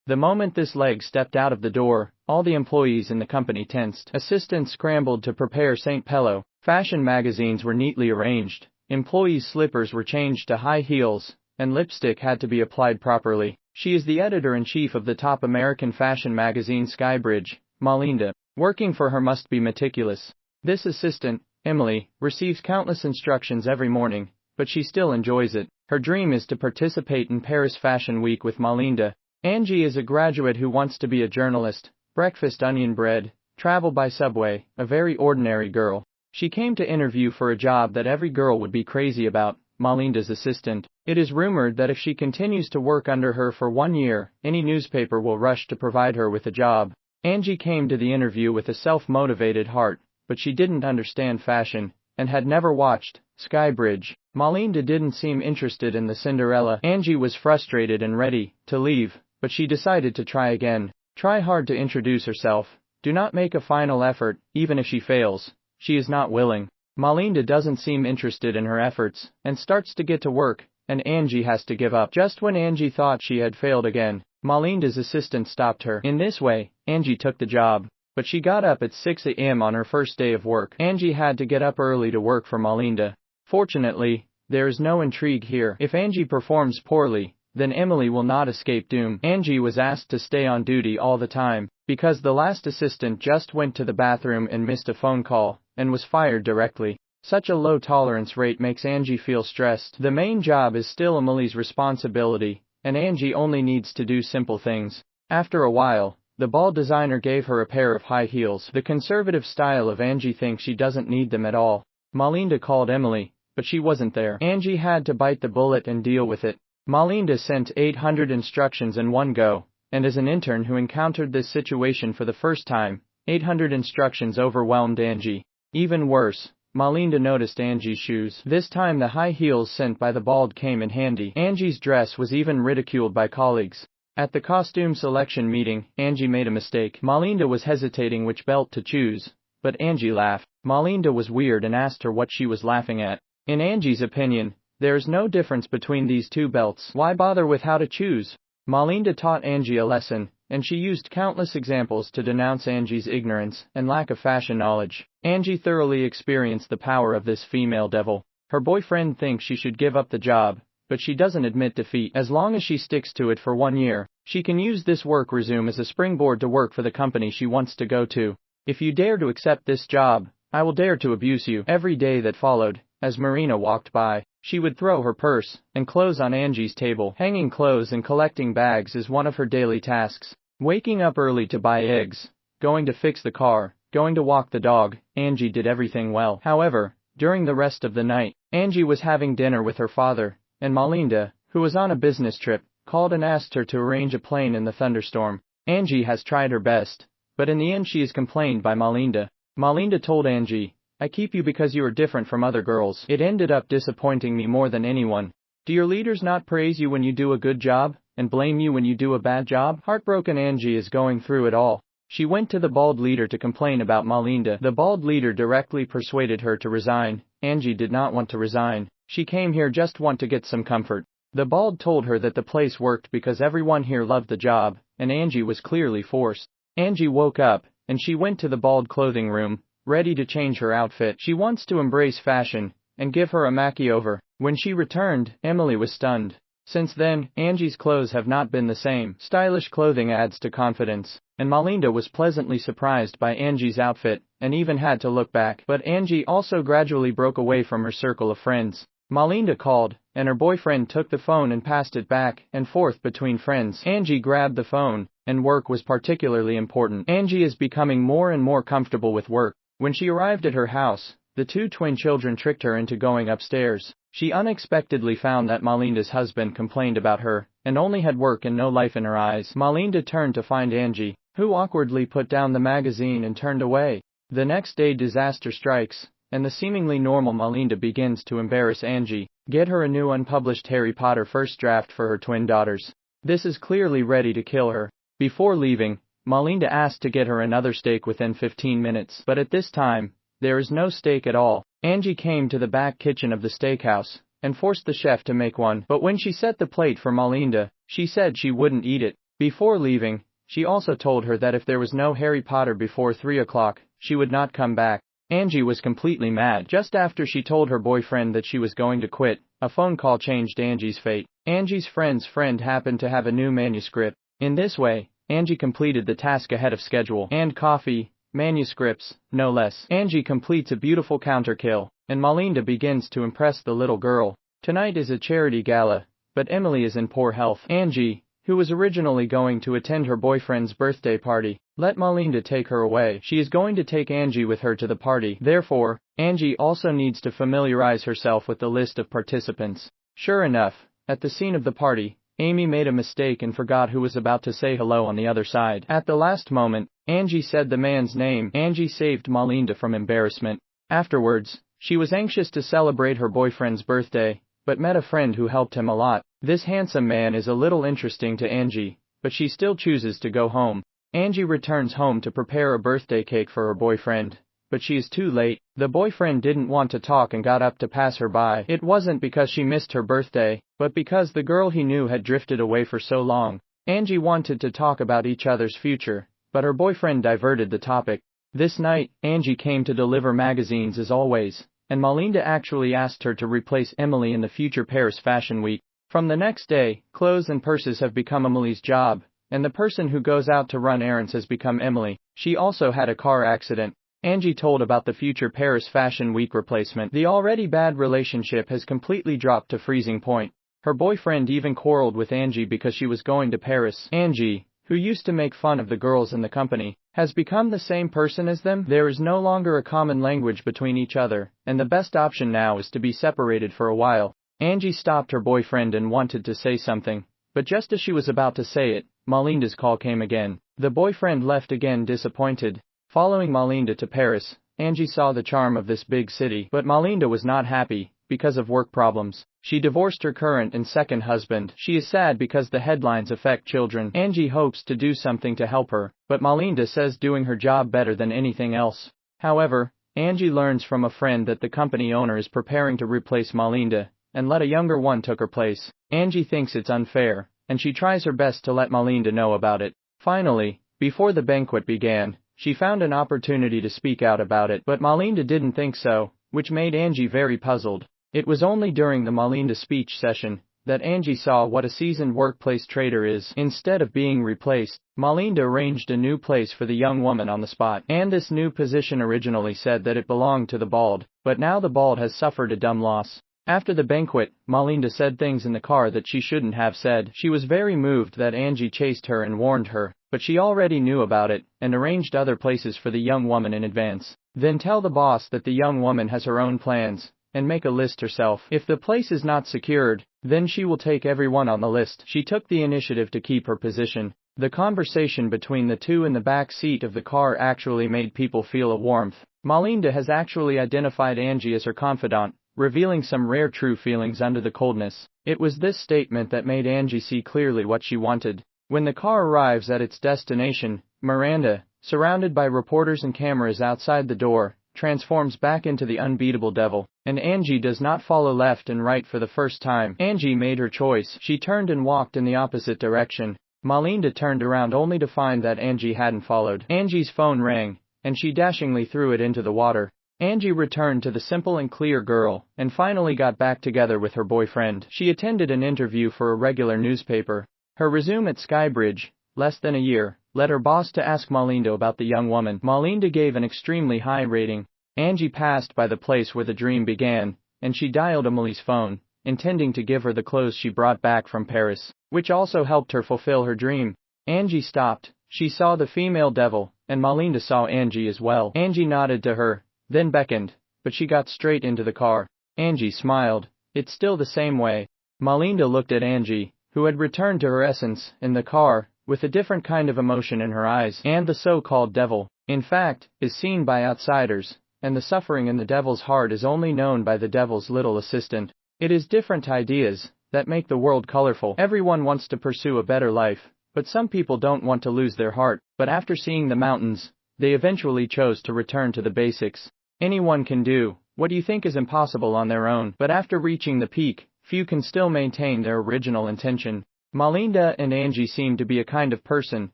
The moment this leg stepped out of the door, all the employees in the company tensed. Assistants scrambled to prepare St. Pello. Fashion magazines were neatly arranged. Employees' slippers were changed to high heels, and lipstick had to be applied properly. She is the editor-in-chief of the top American fashion magazine Skybridge, Malinda. Working for her must be meticulous. This assistant, Emily, receives countless instructions every morning, but she still enjoys it. Her dream is to participate in Paris Fashion Week with Malinda. Angie is a graduate who wants to be a journalist. Breakfast onion bread, travel by subway, a very ordinary girl. She came to interview for a job that every girl would be crazy about, Malinda's assistant. It is rumored that if she continues to work under her for 1 year, any newspaper will rush to provide her with a job. Angie came to the interview with a self-motivated heart, but she didn't understand fashion, and had never watched Skybridge. Malinda didn't seem interested in the Cinderella. Angie was frustrated and ready to leave, but she decided to try again. Try hard to introduce herself. Do not make a final effort, even if she fails. She is not willing. Malinda doesn't seem interested in her efforts, and starts to get to work, and Angie has to give up. Just when Angie thought she had failed again, Malinda's assistant stopped her. In this way, Angie took the job. But she got up at 6 a.m. on her first day of work. Angie had to get up early to work for Malinda. Fortunately, there is no intrigue here. If Angie performs poorly, then Emily will not escape doom. Angie was asked to stay on duty all the time, because the last assistant just went to the bathroom and missed a phone call, and was fired directly. Such a low tolerance rate makes Angie feel stressed. The main job is still Emily's responsibility, and Angie only needs to do simple things. After a while, the ball designer gave her a pair of high heels. The conservative style of Angie thinks she doesn't need them at all. Malinda called Emily, but she wasn't there. Angie had to bite the bullet and deal with it. Malinda sent 800 instructions in one go, and as an intern who encountered this situation for the first time, 800 instructions overwhelmed Angie. Even worse, Malinda noticed Angie's shoes. This time the high heels sent by the bald came in handy. Angie's dress was even ridiculed by colleagues. At the costume selection meeting, Angie made a mistake. Malinda was hesitating which belt to choose, but Angie laughed. Malinda was weird and asked her what she was laughing at. In Angie's opinion, there is no difference between these two belts. Why bother with how to choose? Malinda taught Angie a lesson, and she used countless examples to denounce Angie's ignorance and lack of fashion knowledge. Angie thoroughly experienced the power of this female devil. Her boyfriend thinks she should give up the job, but she doesn't admit defeat. As long as she sticks to it for 1 year, she can use this work resume as a springboard to work for the company she wants to go to. If you dare to accept this job, I will dare to abuse you. Every day that followed, as Marina walked by, she would throw her purse and clothes on Angie's table. Hanging clothes and collecting bags is one of her daily tasks. Waking up early to buy eggs, going to fix the car, going to walk the dog, Angie did everything well. However, during the rest of the night, Angie was having dinner with her father, and Malinda, who was on a business trip, called and asked her to arrange a plane in the thunderstorm. Angie has tried her best, but in the end she is complained by Malinda. Malinda told Angie, "I keep you because you are different from other girls. It ended up disappointing me more than anyone. Do your leaders not praise you when you do a good job, and blame you when you do a bad job?" Heartbroken Angie is going through it all. She went to the bald leader to complain about Malinda. The bald leader directly persuaded her to resign. Angie did not want to resign. She came here just want to get some comfort. The bald told her that the place worked because everyone here loved the job, and Angie was clearly forced. Angie woke up, and she went to the bald clothing room, ready to change her outfit. She wants to embrace fashion, and give her a makeover. When she returned, Emily was stunned. Since then, Angie's clothes have not been the same. Stylish clothing adds to confidence, and Malinda was pleasantly surprised by Angie's outfit, and even had to look back. But Angie also gradually broke away from her circle of friends. Malinda called, and her boyfriend took the phone and passed it back and forth between friends. Angie grabbed the phone, and work was particularly important. Angie is becoming more and more comfortable with work. When she arrived at her house, the two twin children tricked her into going upstairs. She unexpectedly found that Malinda's husband complained about her, and only had work and no life in her eyes. Malinda turned to find Angie, who awkwardly put down the magazine and turned away. The next day disaster strikes, and the seemingly normal Malinda begins to embarrass Angie, get her a new unpublished Harry Potter first draft for her twin daughters. This is clearly ready to kill her. Before leaving, Malinda asked to get her another steak within 15 minutes, but at this time, there is no steak at all. Angie came to the back kitchen of the steakhouse, and forced the chef to make one, but when she set the plate for Malinda, she said she wouldn't eat it. Before leaving, she also told her that if there was no Harry Potter before 3 o'clock, she would not come back. Angie was completely mad. Just after she told her boyfriend that she was going to quit, a phone call changed Angie's fate. Angie's friend's friend happened to have a new manuscript. In this way, Angie completed the task ahead of schedule. And coffee, manuscripts, no less. Angie completes a beautiful counterkill, and Melinda begins to impress the little girl. Tonight is a charity gala, but Emily is in poor health. Angie, who was originally going to attend her boyfriend's birthday party, let Melinda take her away. She is going to take Angie with her to the party. Therefore, Angie also needs to familiarize herself with the list of participants. Sure enough, at the scene of the party, Amy made a mistake and forgot who was about to say hello on the other side. At the last moment, Angie said the man's name. Angie saved Melinda from embarrassment. Afterwards, she was anxious to celebrate her boyfriend's birthday, but met a friend who helped him a lot. This handsome man is a little interesting to Angie, but she still chooses to go home. Angie returns home to prepare a birthday cake for her boyfriend, but she is too late. The boyfriend didn't want to talk and got up to pass her by. It wasn't because she missed her birthday, but because the girl he knew had drifted away for so long. Angie wanted to talk about each other's future, but her boyfriend diverted the topic. This night, Angie came to deliver magazines as always, and Melinda actually asked her to replace Emily in the future Paris Fashion Week. From the next day, clothes and purses have become Emily's job, and the person who goes out to run errands has become Emily. She also had a car accident. Angie told about the future Paris Fashion Week replacement. The already bad relationship has completely dropped to freezing point. Her boyfriend even quarreled with Angie because she was going to Paris. Angie, who used to make fun of the girls in the company, has become the same person as them. There is no longer a common language between each other, and the best option now is to be separated for a while. Angie stopped her boyfriend and wanted to say something, but just as she was about to say it, Melinda's call came again. The boyfriend left again disappointed. Following Melinda to Paris, Angie saw the charm of this big city, but Melinda was not happy, because of work problems. She divorced her current and second husband. She is sad because the headlines affect children. Angie hopes to do something to help her, but Melinda says doing her job better than anything else. However, Angie learns from a friend that the company owner is preparing to replace Melinda, and let a younger one took her place. Angie thinks it's unfair, and she tries her best to let Melinda know about it. Finally, before the banquet began, she found an opportunity to speak out about it, but Melinda didn't think so, which made Angie very puzzled. It was only during the Melinda speech session that Angie saw what a seasoned workplace traitor is. Instead of being replaced, Melinda arranged a new place for the young woman on the spot. And this new position originally said that it belonged to the bald, but now the bald has suffered a dumb loss. After the banquet, Melinda said things in the car that she shouldn't have said. She was very moved that Angie chased her and warned her, but she already knew about it, and arranged other places for the young woman in advance. Then tell the boss that the young woman has her own plans, and make a list herself. If the place is not secured, then she will take everyone on the list. She took the initiative to keep her position. The conversation between the two in the back seat of the car actually made people feel a warmth. Melinda has actually identified Angie as her confidant, revealing some rare true feelings under the coldness. It was this statement that made Angie see clearly what she wanted. When the car arrives at its destination, Miranda, surrounded by reporters and cameras outside the door, transforms back into the unbeatable devil, and Angie does not follow left and right for the first time. Angie made her choice. She turned and walked in the opposite direction. Melinda turned around only to find that Angie hadn't followed. Angie's phone rang, and she dashingly threw it into the water. Angie returned to the simple and clear girl, and finally got back together with her boyfriend. She attended an interview for a regular newspaper. Her resume at Skybridge, less than a year, led her boss to ask Melinda about the young woman. Melinda gave an extremely high rating. Angie passed by the place where the dream began, and she dialed Emily's phone, intending to give her the clothes she brought back from Paris, which also helped her fulfill her dream. Angie stopped. She saw the female devil, and Melinda saw Angie as well. Angie nodded to her, then beckoned, but she got straight into the car. Angie smiled. It's still the same way. Melinda looked at Angie, who had returned to her essence, in the car, with a different kind of emotion in her eyes. And the so-called devil, in fact, is seen by outsiders, and the suffering in the devil's heart is only known by the devil's little assistant. It is different ideas that make the world colorful. Everyone wants to pursue a better life, but some people don't want to lose their heart. But after seeing the mountains, they eventually chose to return to the basics. Anyone can do what you think is impossible on their own, but after reaching the peak, few can still maintain their original intention. Malinda and Angie seem to be a kind of person,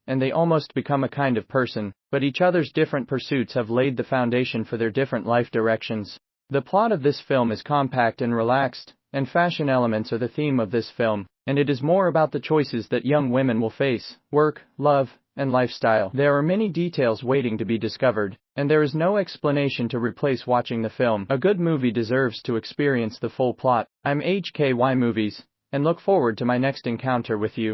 and they almost become a kind of person, but each other's different pursuits have laid the foundation for their different life directions. The plot of this film is compact and relaxed, and fashion elements are the theme of this film, and it is more about the choices that young women will face: work, love, and lifestyle. There are many details waiting to be discovered, and there is no explanation to replace watching the film. A good movie deserves to experience the full plot. I'm HKY Movies, and look forward to my next encounter with you.